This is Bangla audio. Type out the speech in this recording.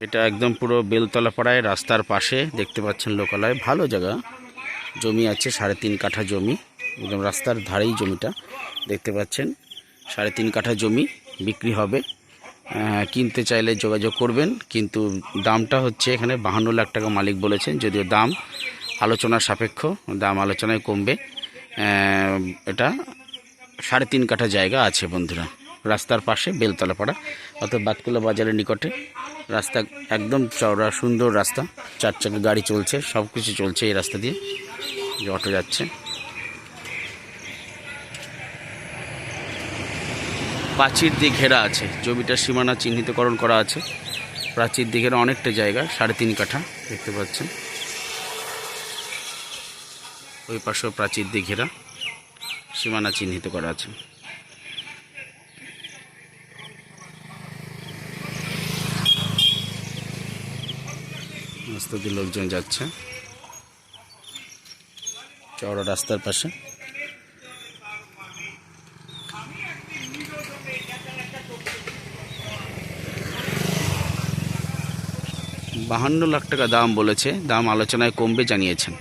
এটা একদম পুরো বেলতলা পাড়ায় রাস্তার পাশে দেখতে পাচ্ছেন লোকালয়, ভালো জায়গা, জমি আছে 3.5 কাঠা জমি, একদম রাস্তার ধারেই জমিটা দেখতে পাচ্ছেন। 3.5 কাঠা জমি বিক্রি হবে, কিনতে চাইলে যোগাযোগ করবেন। কিন্তু দামটা হচ্ছে এখানে 52 লাখ টাকা মালিক বলেছেন, যদিও দাম আলোচনার সাপেক্ষ, দাম আলোচনায় কমবে। এটা 3.5 কাঠা জায়গা আছে বন্ধুরা, রাস্তার পাশে বেলতলা পাড়া, অর্থাৎ বাতকুলা বাজারের নিকটে। রাস্তা একদম চওড়া সুন্দর রাস্তা, 4 চাকা গাড়ি চলছে, সব কিছু চলছে এই রাস্তা দিয়ে, যে অটো যাচ্ছে। প্রাচীর দিয়ে ঘেরা আছে, জমিটার সীমানা চিহ্নিতকরণ করা আছে, প্রাচীর দিয়ে ঘেরা অনেকটা জায়গা, 3.5 কাঠা দেখতে পাচ্ছেন। ওই পাশেও প্রাচীর দিয়ে ঘেরা, সীমানা চিহ্নিত করা আছে। রাস্তা দিয়ে লোকজন যাচ্ছে, চওড়া রাস্তার পাশে। 52 লাখ টাকা দাম বলেছে, দাম আলোচনায় কমবে জানিয়েছেন।